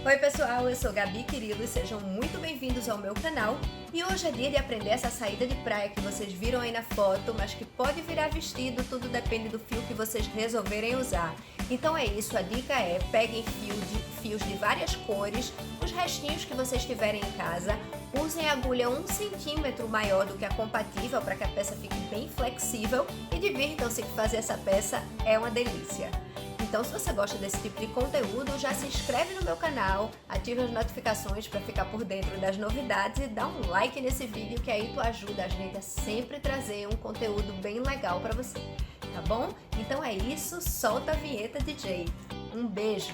Oi pessoal, eu sou Gabi Quirilo e sejam muito bem-vindos ao meu canal. E hoje é dia de aprender essa saída de praia que vocês viram aí na foto, mas que pode virar vestido, tudo depende do fio que vocês resolverem usar. Então é isso, a dica é peguem fios de várias cores, os restinhos que vocês tiverem em casa, usem a agulha 1 centímetro maior do que a compatível para que a peça fique bem flexível e divirtam-se que fazer essa peça é uma delícia. Então, se você gosta desse tipo de conteúdo, já se inscreve no meu canal, ativa as notificações para ficar por dentro das novidades e dá um like nesse vídeo que aí tu ajuda a gente a sempre trazer um conteúdo bem legal para você, tá bom? Então é isso, solta a vinheta, DJ. Um beijo!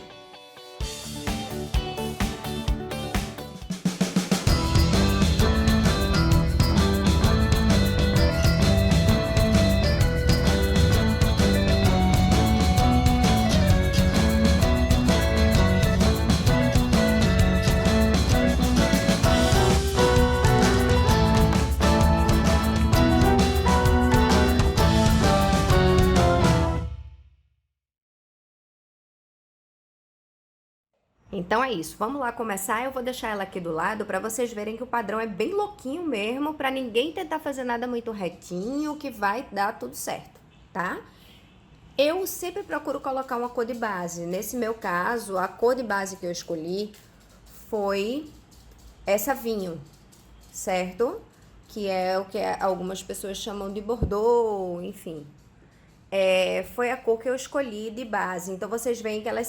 Então é isso, vamos lá começar. Eu vou deixar ela aqui do lado para vocês verem que o padrão é bem louquinho mesmo, para ninguém tentar fazer nada muito retinho, que vai dar tudo certo, tá? Eu sempre procuro colocar uma cor de base. Nesse meu caso, a cor de base que eu escolhi foi essa vinho, certo? Que é o que algumas pessoas chamam de Bordeaux, enfim. Foi a cor que eu escolhi de base. Então, vocês veem que ela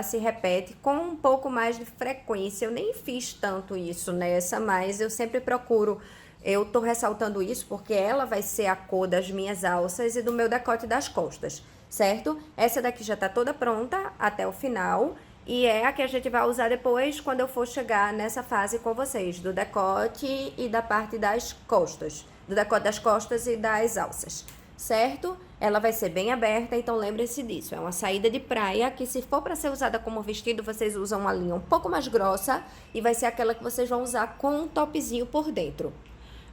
se repete com um pouco mais de frequência. Eu nem fiz tanto isso nessa, mas eu sempre procuro. Eu tô ressaltando isso porque ela vai ser a cor das minhas alças e do meu decote das costas, certo? Essa daqui já tá toda pronta até o final. E é a que a gente vai usar depois quando eu for chegar nessa fase com vocês, do decote e da parte das costas. Do decote das costas e das alças, certo? Ela vai ser bem aberta, então lembrem-se disso. É uma saída de praia que, se for para ser usada como vestido, vocês usam uma linha um pouco mais grossa e vai ser aquela que vocês vão usar com um topzinho por dentro.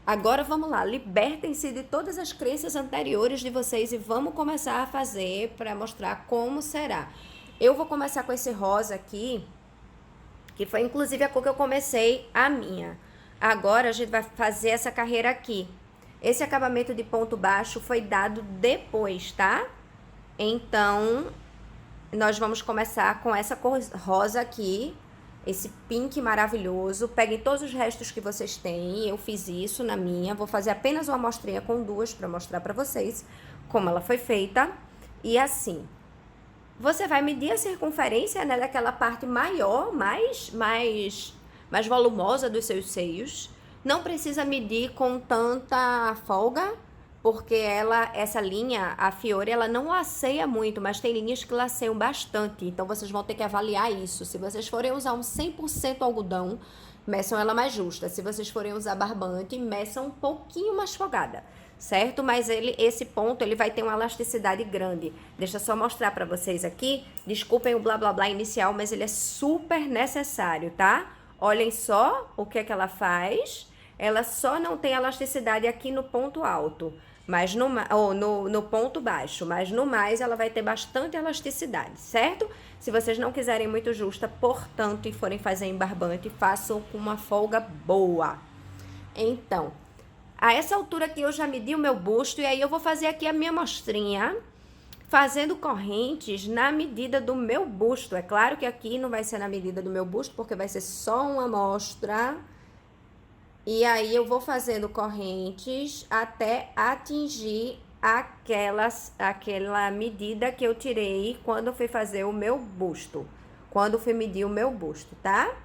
Agora vamos lá, libertem-se de todas as crenças anteriores de vocês e vamos começar a fazer para mostrar como será. Eu vou começar com esse rosa aqui, que foi inclusive a cor que eu comecei a minha. Agora a gente vai fazer essa carreira aqui. Esse acabamento de ponto baixo foi dado depois, tá? Então, nós vamos começar com essa cor rosa aqui, esse pink maravilhoso. Peguem todos os restos que vocês têm, eu fiz isso na minha. Vou fazer apenas uma amostrinha com duas para mostrar para vocês como ela foi feita. E assim, você vai medir a circunferência, né, daquela parte maior, mais volumosa dos seus seios. Não precisa medir com tanta folga, porque essa linha, a Fiore, ela não laceia muito, mas tem linhas que laceiam bastante. Então, vocês vão ter que avaliar isso. Se vocês forem usar um 100% algodão, meçam ela mais justa. Se vocês forem usar barbante, meçam um pouquinho mais folgada, certo? Mas esse ponto, ele vai ter uma elasticidade grande. Deixa eu só mostrar pra vocês aqui. Desculpem o blá blá blá inicial, mas ele é super necessário, tá? Olhem só o que é que ela faz. Ela só não tem elasticidade aqui no ponto alto, mas no ponto baixo, mas no mais ela vai ter bastante elasticidade, certo? Se vocês não quiserem muito justa, portanto, e forem fazer em barbante, façam com uma folga boa. Então, a essa altura aqui eu já medi o meu busto e aí eu vou fazer aqui a minha amostrinha, fazendo correntes na medida do meu busto. É claro que aqui não vai ser na medida do meu busto, porque vai ser só uma amostra. E aí eu vou fazendo correntes até atingir aquela medida que eu tirei quando eu fui fazer o meu busto. Quando eu fui medir o meu busto, tá?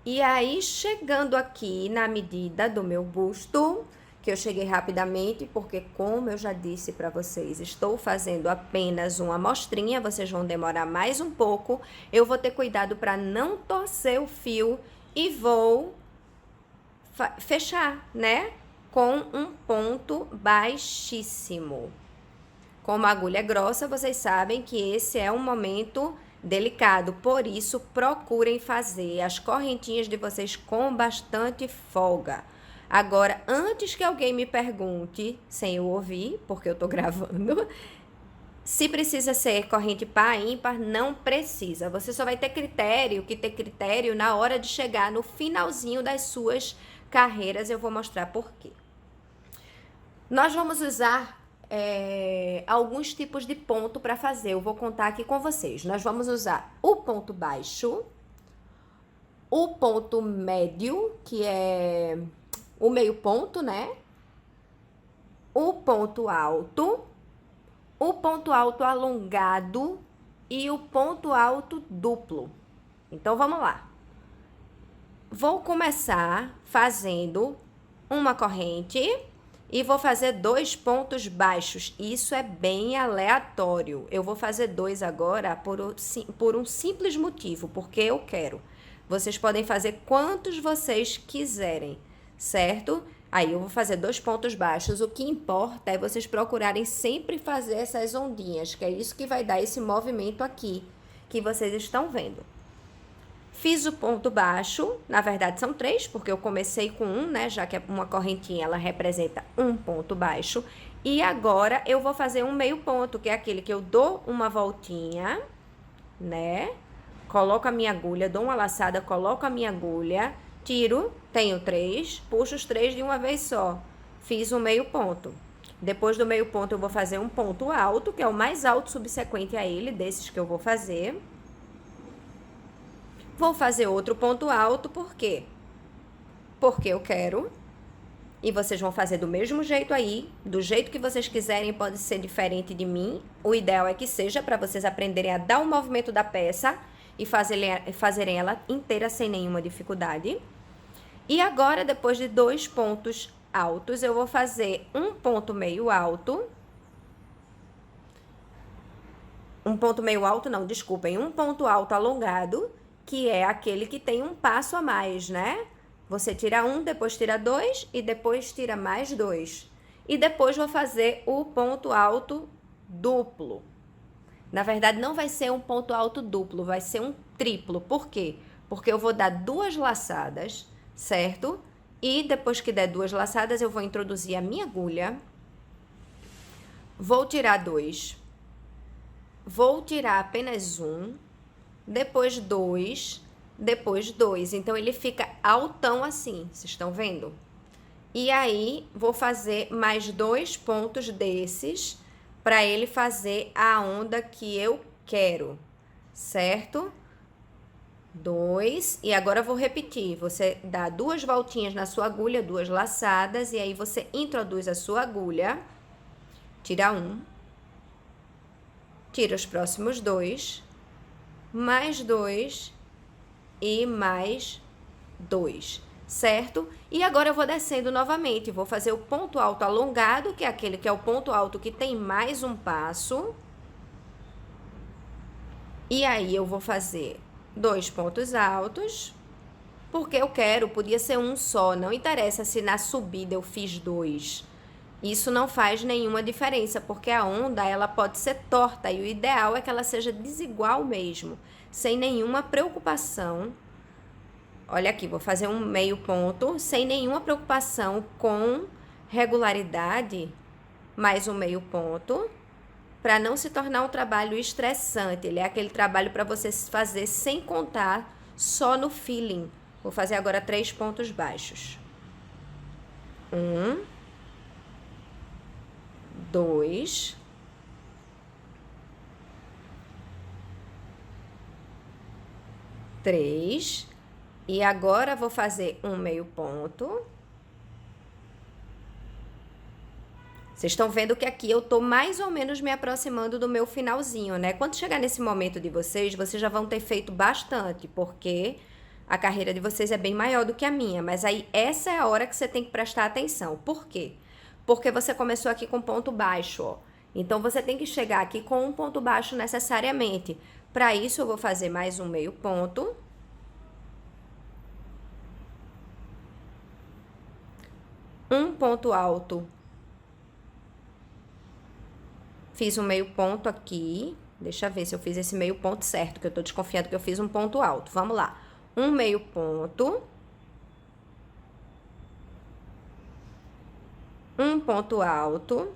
E aí, chegando aqui na medida do meu busto, que eu cheguei rapidamente, porque como eu já disse para vocês, estou fazendo apenas uma amostrinha, vocês vão demorar mais um pouco. Eu vou ter cuidado para não torcer o fio e vou fechar, né? Com um ponto baixíssimo. Como a agulha é grossa, vocês sabem que esse é um momento delicado, por isso procurem fazer as correntinhas de vocês com bastante folga. Agora, antes que alguém me pergunte, sem eu ouvir, porque eu tô gravando, Se precisa ser corrente par, ímpar, não precisa. Você só vai ter critério na hora de chegar no finalzinho das suas carreiras. Eu vou mostrar por quê. Nós vamos usar alguns tipos de ponto para fazer. Eu vou contar aqui com vocês. Nós vamos usar o ponto baixo, o ponto médio, que é o meio ponto, né? O ponto alto alongado e o ponto alto duplo. Então, vamos lá. Vou começar fazendo uma corrente e vou fazer 2 pontos baixos. Isso é bem aleatório. Eu vou fazer 2 agora por um simples motivo, porque eu quero. Vocês podem fazer quantos vocês quiserem, certo? Aí eu vou fazer 2 pontos baixos. O que importa é vocês procurarem sempre fazer essas ondinhas, que é isso que vai dar esse movimento aqui que vocês estão vendo. Fiz o ponto baixo, na verdade são 3, porque eu comecei com 1, né? Já que uma correntinha, ela representa um ponto baixo. E agora eu vou fazer um meio ponto, que é aquele que eu dou uma voltinha, né? Coloco a minha agulha, dou uma laçada, coloco a minha agulha, tiro, tenho 3, puxo os 3 de uma vez só. Fiz um meio ponto. Depois do meio ponto eu vou fazer um ponto alto, que é o mais alto subsequente a ele, desses que eu vou fazer. Vou fazer outro ponto alto, por quê? Porque eu quero. E vocês vão fazer do mesmo jeito aí, do jeito que vocês quiserem, pode ser diferente de mim. O ideal é que seja para vocês aprenderem a dar o movimento da peça e fazerem ela inteira sem nenhuma dificuldade. E agora, depois de 2 pontos altos, eu vou fazer um ponto meio alto. Um ponto meio alto, não, desculpem, um ponto alto alongado, que é aquele que tem um passo a mais, né? Você tira 1, depois tira 2 e depois tira mais 2. E depois vou fazer o ponto alto duplo. Na verdade, não vai ser um ponto alto duplo, vai ser um triplo. Por quê? Porque eu vou dar 2 laçadas, certo? E depois que der 2 laçadas, eu vou introduzir a minha agulha. Vou tirar 2. Vou tirar apenas 1. Depois 2, depois 2. Então, ele fica altão assim, vocês estão vendo? E aí, vou fazer mais 2 pontos desses para ele fazer a onda que eu quero, certo? 2, e agora vou repetir. Você dá 2 voltinhas na sua agulha, 2 laçadas, e aí você introduz a sua agulha, tira 1, tira os próximos 2, mais 2 e mais 2, certo? E agora eu vou descendo novamente, vou fazer o ponto alto alongado, que é aquele que é o ponto alto que tem mais um passo. E aí eu vou fazer 2 pontos altos, porque eu quero, podia ser um só, não interessa se na subida eu fiz 2. Isso não faz nenhuma diferença, porque a onda, ela pode ser torta e o ideal é que ela seja desigual mesmo, sem nenhuma preocupação. Olha aqui, vou fazer um meio ponto, sem nenhuma preocupação com regularidade, mais um meio ponto, para não se tornar um trabalho estressante. Ele é aquele trabalho para você fazer sem contar, só no feeling. Vou fazer agora 3 pontos baixos. 1, 2, 3, e agora vou fazer um meio ponto. Vocês estão vendo que aqui eu tô mais ou menos me aproximando do meu finalzinho, né? Quando chegar nesse momento de vocês já vão ter feito bastante, porque a carreira de vocês é bem maior do que a minha. Mas aí essa é a hora que você tem que prestar atenção. Por quê? Porque você começou aqui com ponto baixo, ó. Então, você tem que chegar aqui com um ponto baixo necessariamente. Para isso, eu vou fazer mais um meio ponto. Um ponto alto. Fiz um meio ponto aqui. Deixa eu ver se eu fiz esse meio ponto certo, que eu tô desconfiando que eu fiz um ponto alto. Vamos lá. Um meio ponto. Um ponto alto.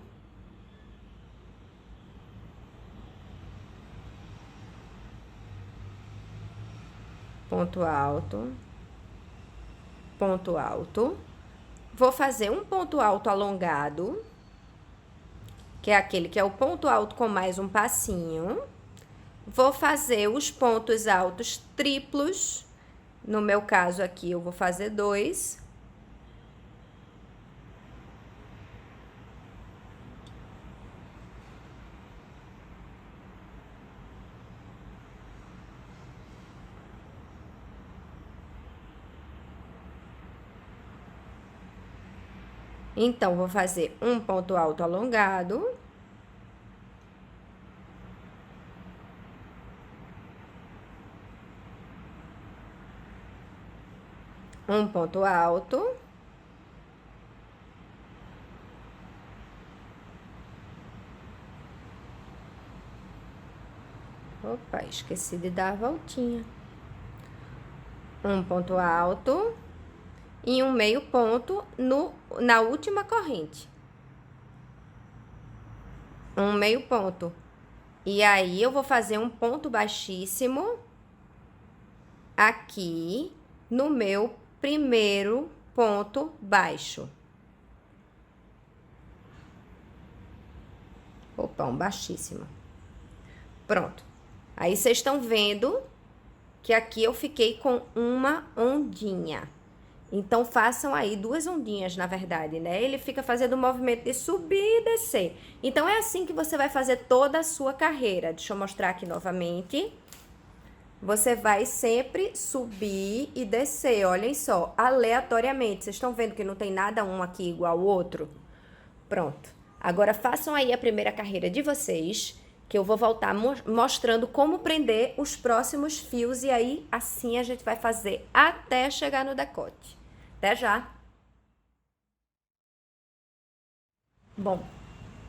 ponto alto, ponto alto. Vou fazer um ponto alto alongado, que é aquele que é o ponto alto com mais um passinho. Vou fazer os pontos altos triplos. No meu caso aqui, eu vou fazer 2. Então, vou fazer um ponto alto alongado. Um ponto alto. Opa, esqueci de dar a voltinha. Um ponto alto. E um meio ponto na última corrente. Um meio ponto. E aí, eu vou fazer um ponto baixíssimo aqui no meu primeiro ponto baixo. Opa, um baixíssimo. Pronto. Aí, vocês estão vendo que aqui eu fiquei com uma ondinha. Então, façam aí 2 ondinhas, na verdade, né? Ele fica fazendo o movimento de subir e descer. Então, é assim que você vai fazer toda a sua carreira. Deixa eu mostrar aqui novamente. Você vai sempre subir e descer, olhem só, aleatoriamente. Vocês estão vendo que não tem nada um aqui igual ao outro? Pronto. Agora, façam aí a primeira carreira de vocês, que eu vou voltar mostrando como prender os próximos fios. E aí, assim a gente vai fazer até chegar no decote. Até já! Bom,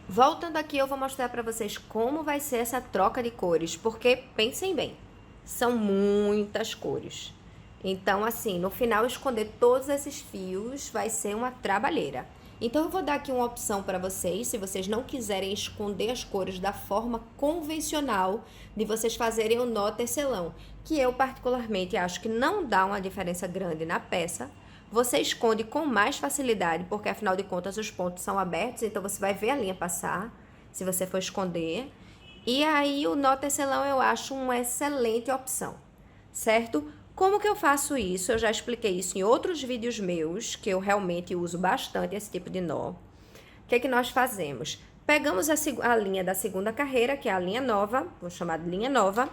voltando aqui, eu vou mostrar para vocês como vai ser essa troca de cores, porque pensem bem, são muitas cores. Então, assim, no final, esconder todos esses fios vai ser uma trabalheira. Então, eu vou dar aqui uma opção para vocês, se vocês não quiserem esconder as cores da forma convencional de vocês fazerem o nó tecelão, que eu particularmente acho que não dá uma diferença grande na peça. Você esconde com mais facilidade, porque afinal de contas os pontos são abertos, então você vai ver a linha passar, se você for esconder. E aí o nó tecelão eu acho uma excelente opção, certo? Como que eu faço isso? Eu já expliquei isso em outros vídeos meus, que eu realmente uso bastante esse tipo de nó. O que é que nós fazemos? Pegamos a linha da segunda carreira, que é a linha nova, vou chamar de linha nova,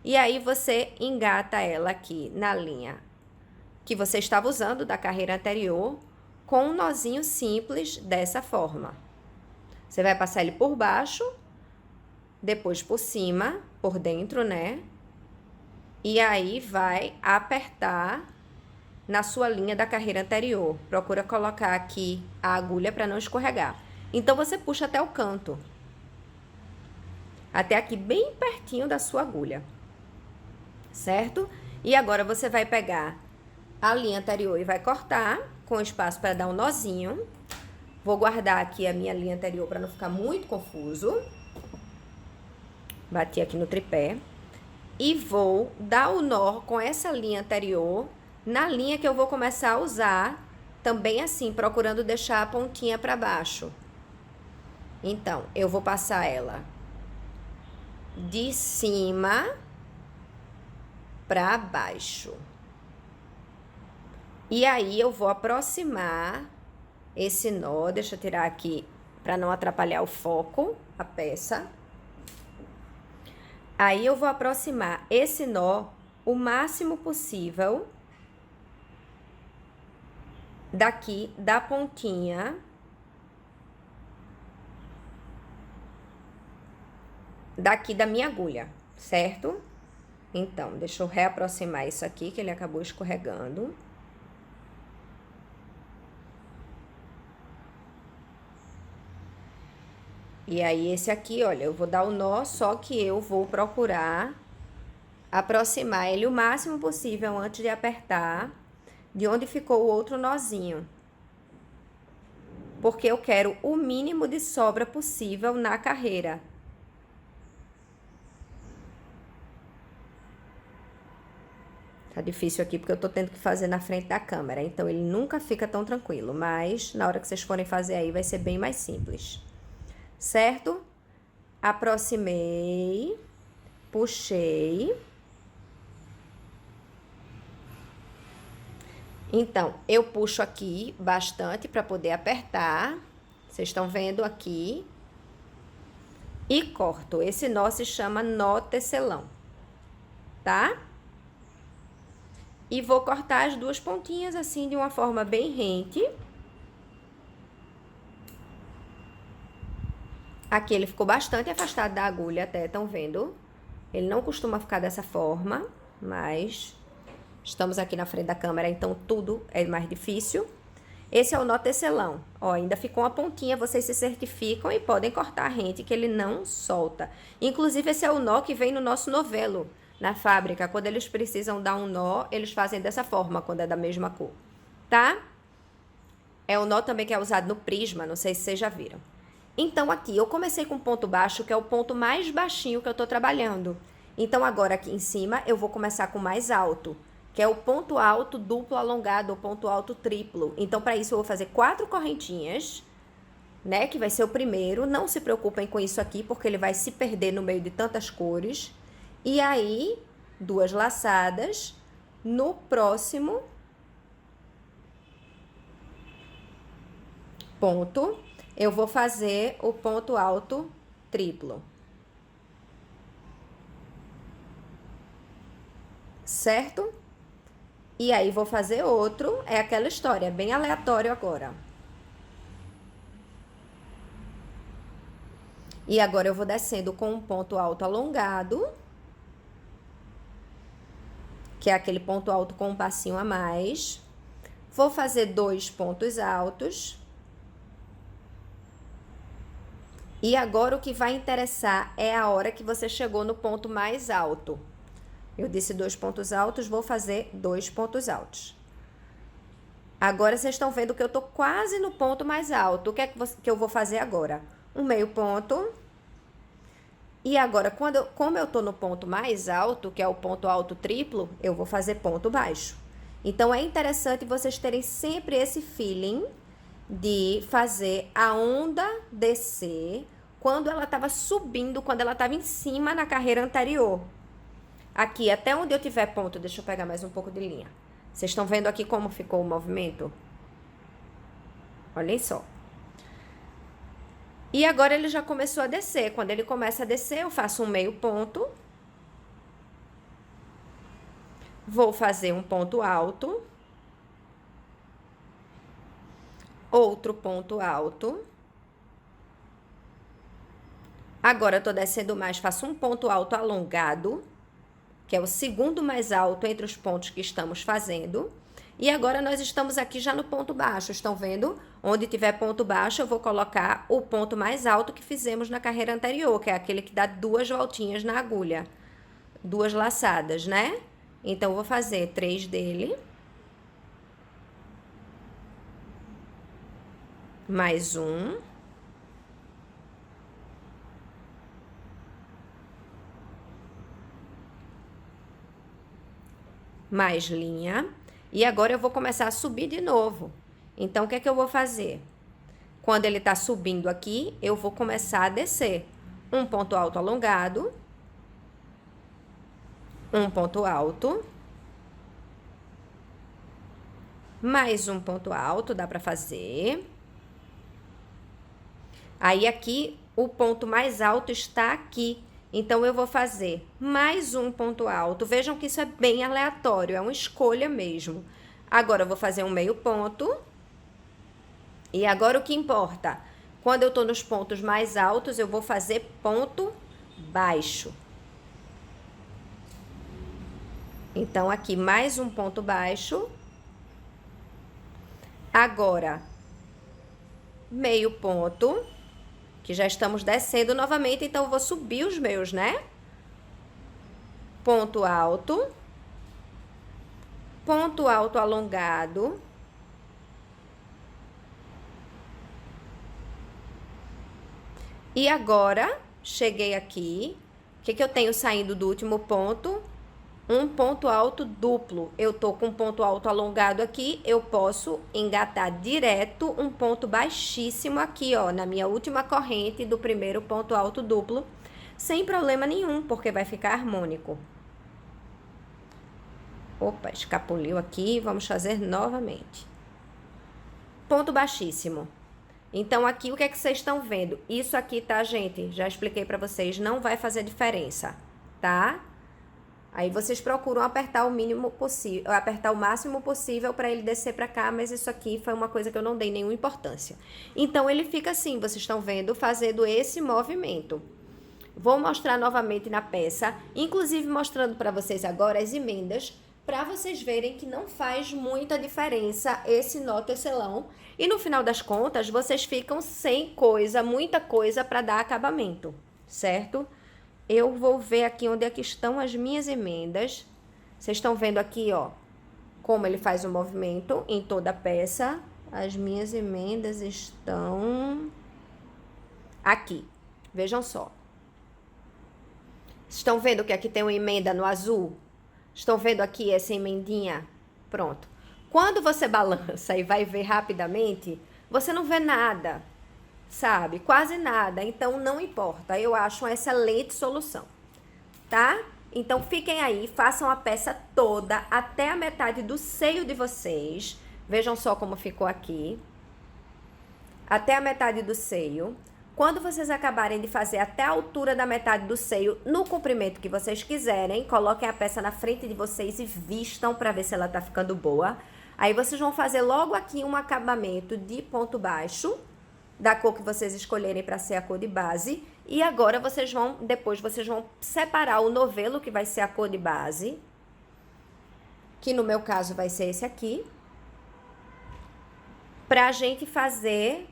e aí você engata ela aqui na linha que você estava usando da carreira anterior, com um nozinho simples dessa forma. Você vai passar ele por baixo, depois por cima, por dentro, né? E aí vai apertar na sua linha da carreira anterior. Procura colocar aqui a agulha para não escorregar. Então, você puxa até o canto. Até aqui, bem pertinho da sua agulha. Certo? E agora, você vai pegar a linha anterior e vai cortar com espaço para dar um nozinho. Vou guardar aqui a minha linha anterior para não ficar muito confuso. Bati aqui no tripé. E vou dar o nó com essa linha anterior na linha que eu vou começar a usar, também assim, procurando deixar a pontinha para baixo. Então, eu vou passar ela de cima para baixo. E aí, eu vou aproximar esse nó, deixa eu tirar aqui para não atrapalhar o foco, a peça. Aí, eu vou aproximar esse nó o máximo possível daqui da pontinha daqui da minha agulha, certo? Então, deixa eu reaproximar isso aqui, que ele acabou escorregando. E aí, esse aqui, olha, eu vou dar o nó, só que eu vou procurar aproximar ele o máximo possível antes de apertar de onde ficou o outro nozinho. Porque eu quero o mínimo de sobra possível na carreira. Tá difícil aqui porque eu tô tendo que fazer na frente da câmera, então ele nunca fica tão tranquilo, mas na hora que vocês forem fazer aí vai ser bem mais simples. Certo? Aproximei, puxei. Então, eu puxo aqui bastante para poder apertar. Vocês estão vendo aqui. E corto. Esse nó se chama nó tecelão, tá? E vou cortar as duas pontinhas assim de uma forma bem rente. Aqui ele ficou bastante afastado da agulha até, estão vendo? Ele não costuma ficar dessa forma, mas estamos aqui na frente da câmera, então tudo é mais difícil. Esse é o nó tecelão. Ó, ainda ficou uma pontinha, vocês se certificam e podem cortar rente, que ele não solta. Inclusive, esse é o nó que vem no nosso novelo, na fábrica. Quando eles precisam dar um nó, eles fazem dessa forma, quando é da mesma cor, tá? É o nó também que é usado no prisma, não sei se vocês já viram. Então, aqui, eu comecei com ponto baixo, que é o ponto mais baixinho que eu tô trabalhando. Então, agora aqui em cima, eu vou começar com o mais alto, que é o ponto alto duplo alongado, ou ponto alto triplo. Então, para isso, eu vou fazer 4 correntinhas, né? Que vai ser o primeiro. Não se preocupem com isso aqui, porque ele vai se perder no meio de tantas cores. E aí, 2 laçadas. No próximo ponto, eu vou fazer o ponto alto triplo. Certo? E aí, vou fazer outro, é aquela história, bem aleatório agora. E agora, eu vou descendo com um ponto alto alongado, que é aquele ponto alto com um passinho a mais. Vou fazer 2 pontos altos. E agora, o que vai interessar é a hora que você chegou no ponto mais alto. Eu disse 2 pontos altos, vou fazer 2 pontos altos. Agora, vocês estão vendo que eu tô quase no ponto mais alto. O que é que eu vou fazer agora? Um meio ponto. E agora, como eu tô no ponto mais alto, que é o ponto alto triplo, eu vou fazer ponto baixo. Então, é interessante vocês terem sempre esse feeling de fazer a onda descer quando ela tava subindo, quando ela tava em cima na carreira anterior. Aqui, até onde eu tiver ponto, deixa eu pegar mais um pouco de linha. Vocês estão vendo aqui como ficou o movimento? Olhem só. E agora ele já começou a descer. Quando ele começa a descer, eu faço um meio ponto. Vou fazer um ponto alto. Outro ponto alto. Agora, eu tô descendo mais, faço um ponto alto alongado, que é o segundo mais alto entre os pontos que estamos fazendo. E agora, nós estamos aqui já no ponto baixo, estão vendo? Onde tiver ponto baixo, eu vou colocar o ponto mais alto que fizemos na carreira anterior, que é aquele que dá 2 voltinhas na agulha. 2 laçadas, né? Então, eu vou fazer 3 dele. Mais um. Mais linha. E agora, eu vou começar a subir de novo. Então, o que é que eu vou fazer? Quando ele tá subindo aqui, eu vou começar a descer. Um ponto alto alongado. Um ponto alto. Mais um ponto alto, dá pra fazer. Aí, aqui, o ponto mais alto está aqui. Então, eu vou fazer mais um ponto alto. Vejam que isso é bem aleatório, é uma escolha mesmo. Agora, eu vou fazer um meio ponto. E agora, o que importa? Quando eu tô nos pontos mais altos, eu vou fazer ponto baixo. Então, aqui, mais um ponto baixo. Agora, meio ponto, que já estamos descendo novamente, então eu vou subir os meus, né? Ponto alto alongado. E agora, cheguei aqui, o que que eu tenho saindo do último ponto? um ponto alto duplo. Eu tô com um ponto alto alongado aqui, eu posso engatar direto um ponto baixíssimo aqui, ó, na minha última corrente do primeiro ponto alto duplo, sem problema nenhum, porque vai ficar harmônico. Opa, escapuliu aqui, vamos fazer novamente. Ponto baixíssimo. Então, aqui, o que é que vocês estão vendo? Isso aqui, tá, gente? Já expliquei pra vocês, não vai fazer diferença, tá? Aí, vocês procuram apertar o mínimo possível, apertar o máximo possível pra ele descer pra cá, mas isso aqui foi uma coisa que eu não dei nenhuma importância. Então, ele fica assim, vocês estão vendo, fazendo esse movimento. Vou mostrar novamente na peça, inclusive mostrando pra vocês agora as emendas, para vocês verem que não faz muita diferença esse nó tecelão. E no final das contas, vocês ficam sem coisa, muita coisa para dar acabamento, certo? Eu vou ver aqui onde é que estão as minhas emendas. Vocês estão vendo aqui, ó, como ele faz o movimento em toda a peça. As minhas emendas estão aqui. Vejam só. Estão vendo que aqui tem uma emenda no azul? Estão vendo aqui essa emendinha? Pronto. Quando você balança e vai ver rapidamente, você não vê nada, sabe? Quase nada. Então, não importa. Eu acho uma excelente solução, tá? Então, fiquem aí, façam a peça toda até a metade do seio de vocês. Vejam só como ficou aqui. Até a metade do seio. Quando vocês acabarem de fazer até a altura da metade do seio, no comprimento que vocês quiserem, coloquem a peça na frente de vocês e vistam para ver se ela tá ficando boa. Aí vocês vão fazer logo aqui um acabamento de ponto baixo, da cor que vocês escolherem para ser a cor de base. E agora depois vocês vão separar o novelo, que vai ser a cor de base, que no meu caso vai ser esse aqui, pra gente fazer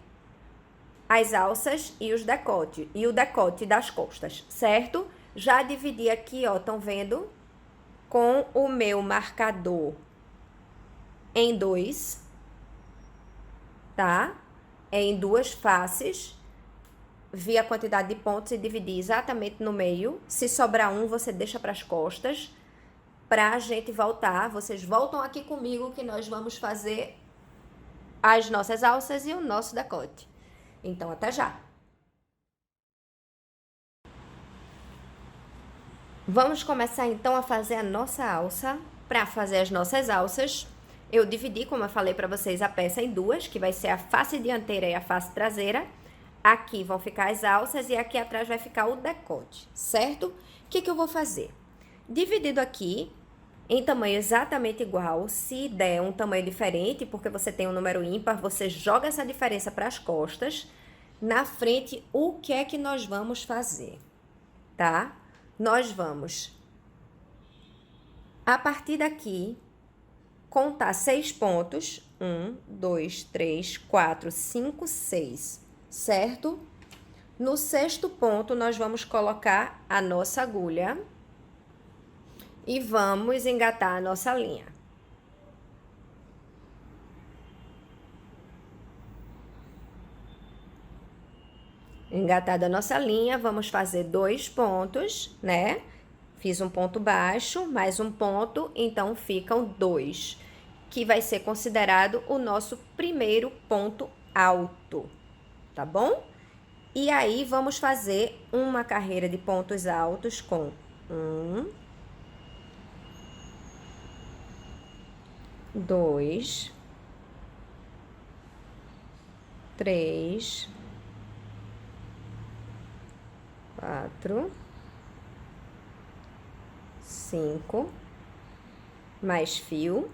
as alças e os decote, e o decote das costas, certo? Já dividi aqui, ó, estão vendo? Com o meu marcador em 2, tá? Em 2 faces. Vi a quantidade de pontos e dividi exatamente no meio. Se sobrar um, você deixa para as costas. Pra gente voltar, vocês voltam aqui comigo que nós vamos fazer as nossas alças e o nosso decote. Então, até já! Vamos começar, então, a fazer a nossa alça. Para fazer as nossas alças, eu dividi, como eu falei para vocês, a peça em 2, que vai ser a face dianteira e a face traseira. Aqui vão ficar as alças e aqui atrás vai ficar o decote, certo? O que que eu vou fazer? Dividido aqui em tamanho exatamente igual, se der um tamanho diferente, porque você tem um número ímpar, você joga essa diferença para as costas. Na frente, o que é que nós vamos fazer, tá? Nós vamos, a partir daqui, contar 6 pontos. 1, 2, 3, 4, 5, 6, certo? No 6º ponto, nós vamos colocar a nossa agulha e vamos engatar a nossa linha. Engatada a nossa linha, vamos fazer 2 pontos, né? Fiz um ponto baixo, mais um ponto, então ficam 2, que vai ser considerado o nosso primeiro ponto alto, tá bom? E aí, vamos fazer uma carreira de pontos altos com 1, 2, 3, 4, 5, mais fio,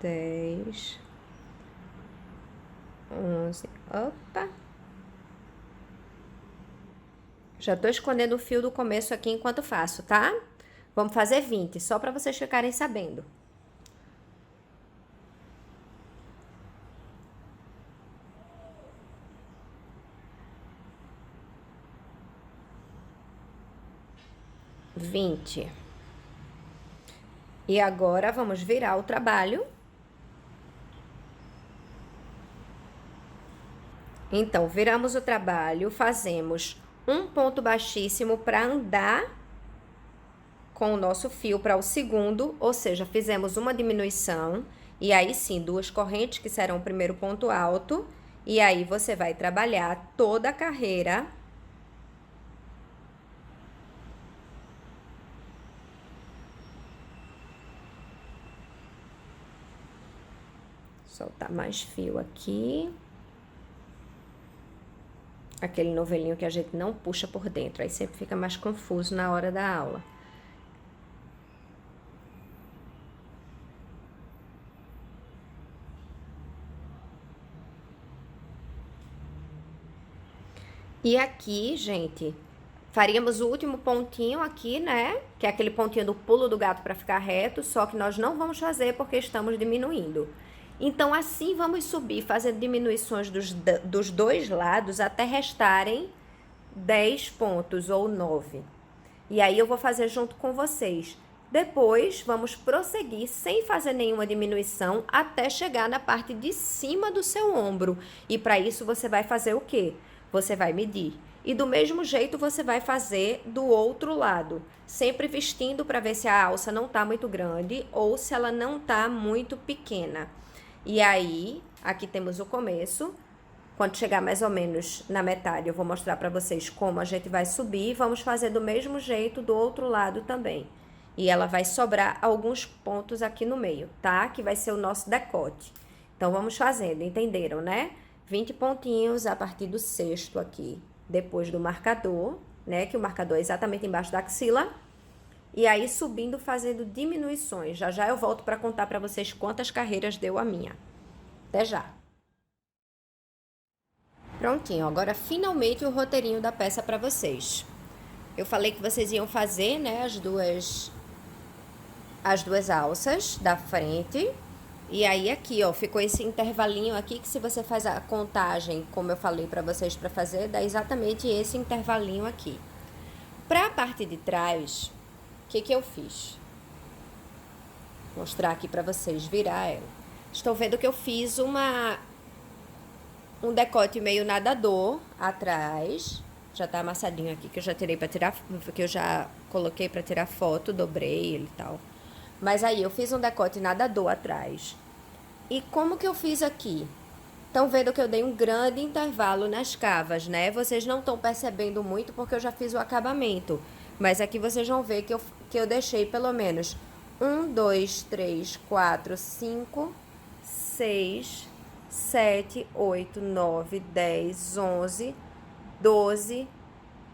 10, 11, opa! Já tô escondendo o fio do começo aqui enquanto faço, tá? Vamos fazer 20, só para vocês ficarem sabendo. E agora, vamos virar o trabalho. Então, viramos o trabalho, fazemos um ponto baixíssimo para andar com o nosso fio para o segundo, ou seja, fizemos uma diminuição, e aí sim, duas correntes que serão o primeiro ponto alto, e aí você vai trabalhar toda a carreira. Soltar mais fio aqui. Aquele novelinho que a gente não puxa por dentro, aí sempre fica mais confuso na hora da aula. E aqui, gente, faríamos o último pontinho aqui, né? Que é aquele pontinho do pulo do gato para ficar reto, só que nós não vamos fazer porque estamos diminuindo. Então, assim, vamos subir, fazendo diminuições dos dois lados até restarem 10 pontos ou 9. E aí, eu vou fazer junto com vocês. Depois, vamos prosseguir sem fazer nenhuma diminuição até chegar na parte de cima do seu ombro. E para isso, você vai fazer o quê? Você vai medir. E do mesmo jeito, você vai fazer do outro lado. Sempre vestindo para ver se a alça não tá muito grande ou se ela não tá muito pequena. E aí, aqui temos o começo. Quando chegar mais ou menos na metade, eu vou mostrar para vocês como a gente vai subir. Vamos fazer do mesmo jeito do outro lado também. E ela vai sobrar alguns pontos aqui no meio, tá? Que vai ser o nosso decote. Então, vamos fazendo, entenderam, né? 20 pontinhos a partir do sexto aqui, depois do marcador, né? Que o marcador é exatamente embaixo da axila. E aí, subindo, fazendo diminuições. Já já eu volto para contar para vocês quantas carreiras deu a minha. Até já! Prontinho, agora finalmente o roteirinho da peça para vocês. Eu falei que vocês iam fazer, né, as duas alças da frente. E aí aqui, ó, ficou esse intervalinho aqui que se você faz a contagem, como eu falei para vocês para fazer, dá exatamente esse intervalinho aqui. Para a parte de trás, o que eu fiz? Vou mostrar aqui para vocês, virar ela. Estão vendo que eu fiz um decote meio nadador atrás. Já tá amassadinho aqui, que eu já tirei para tirar, que eu já coloquei para tirar foto, dobrei ele e tal. Mas aí eu fiz um decote nadador atrás. E como que eu fiz aqui? Estão vendo que eu dei um grande intervalo nas cavas, né? Vocês não estão percebendo muito porque eu já fiz o acabamento. Mas aqui vocês vão ver que eu deixei pelo menos 1, 2, 3, 4, 5, 6, 7, 8, 9, 10, 11, 12,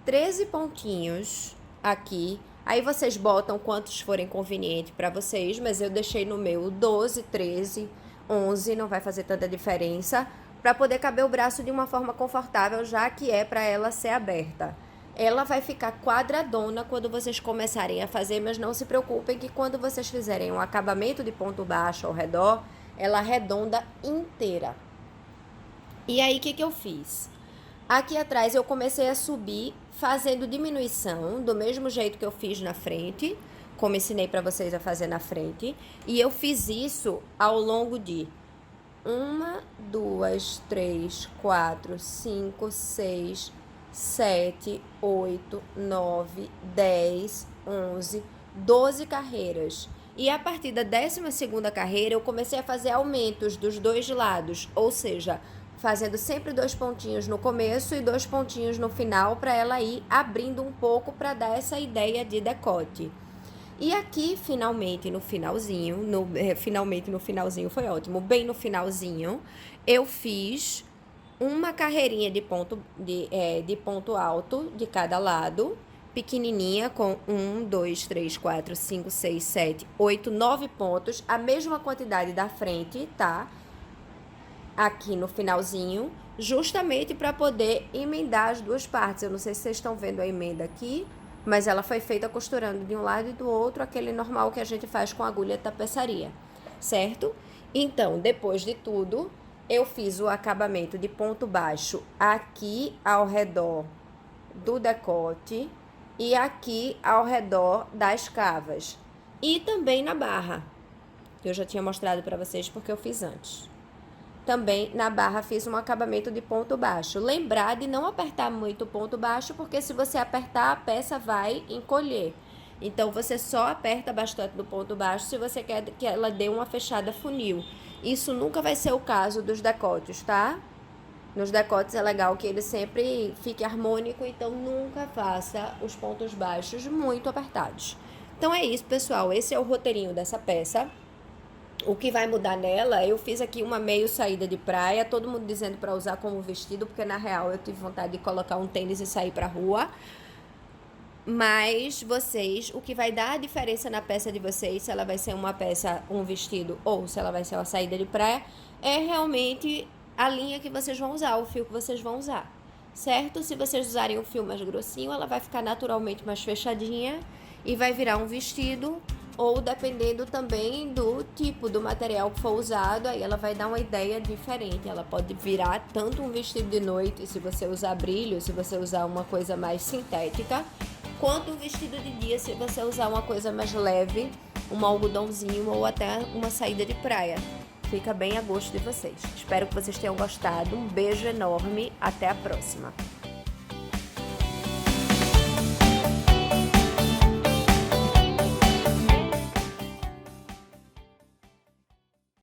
13 pontinhos aqui. Aí vocês botam quantos forem convenientes para vocês, mas eu deixei no meu 12, 13, 11, não vai fazer tanta diferença, para poder caber o braço de uma forma confortável, já que é para ela ser aberta. Ela vai ficar quadradona quando vocês começarem a fazer, mas não se preocupem que quando vocês fizerem um acabamento de ponto baixo ao redor, ela arredonda inteira. E aí, o que eu fiz? Aqui atrás eu comecei a subir fazendo diminuição, do mesmo jeito que eu fiz na frente, como ensinei para vocês a fazer na frente. E eu fiz isso ao longo de 1, 2, 3, 4, 5, 6, 7, 8, 9, 10, 11, 12 carreiras. E a partir da 12ª carreira, eu comecei a fazer aumentos dos dois lados, ou seja, fazendo sempre 2 pontinhos no começo e 2 pontinhos no final, para ela ir abrindo um pouco para dar essa ideia de decote. E aqui, finalmente, no finalzinho, finalmente no finalzinho foi ótimo, bem no finalzinho, eu fiz uma carreirinha de ponto alto de cada lado, pequenininha, com 1, 2, 3, 4, 5, 6, 7, 8, 9 pontos, a mesma quantidade da frente, tá? Aqui no finalzinho, justamente para poder emendar as duas partes. Eu não sei se vocês estão vendo a emenda aqui, mas ela foi feita costurando de um lado e do outro, aquele normal que a gente faz com agulha de tapeçaria, certo? Então, depois de tudo, eu fiz o acabamento de ponto baixo aqui ao redor do decote e aqui ao redor das cavas. E também na barra, que eu já tinha mostrado para vocês porque eu fiz antes. Também na barra fiz um acabamento de ponto baixo. Lembrar de não apertar muito o ponto baixo, porque se você apertar, a peça vai encolher. Então, você só aperta bastante no ponto baixo se você quer que ela dê uma fechada funil. Isso nunca vai ser o caso dos decotes, tá? Nos decotes é legal que ele sempre fique harmônico, então nunca faça os pontos baixos muito apertados. Então é isso, pessoal. Esse é o roteirinho dessa peça. O que vai mudar nela, eu fiz aqui uma meio saída de praia, todo mundo dizendo para usar como vestido, porque na real eu tive vontade de colocar um tênis e sair pra rua. Mas vocês, o que vai dar a diferença na peça de vocês, se ela vai ser uma peça, um vestido ou se ela vai ser uma saída de praia, é realmente a linha que vocês vão usar, o fio que vocês vão usar, certo? Se vocês usarem um fio mais grossinho, ela vai ficar naturalmente mais fechadinha e vai virar um vestido, ou dependendo também do tipo do material que for usado, aí ela vai dar uma ideia diferente. Ela pode virar tanto um vestido de noite, se você usar brilho, se você usar uma coisa mais sintética, quanto um vestido de dia, se você usar uma coisa mais leve, um algodãozinho ou até uma saída de praia. Fica bem a gosto de vocês. Espero que vocês tenham gostado. Um beijo enorme. Até a próxima.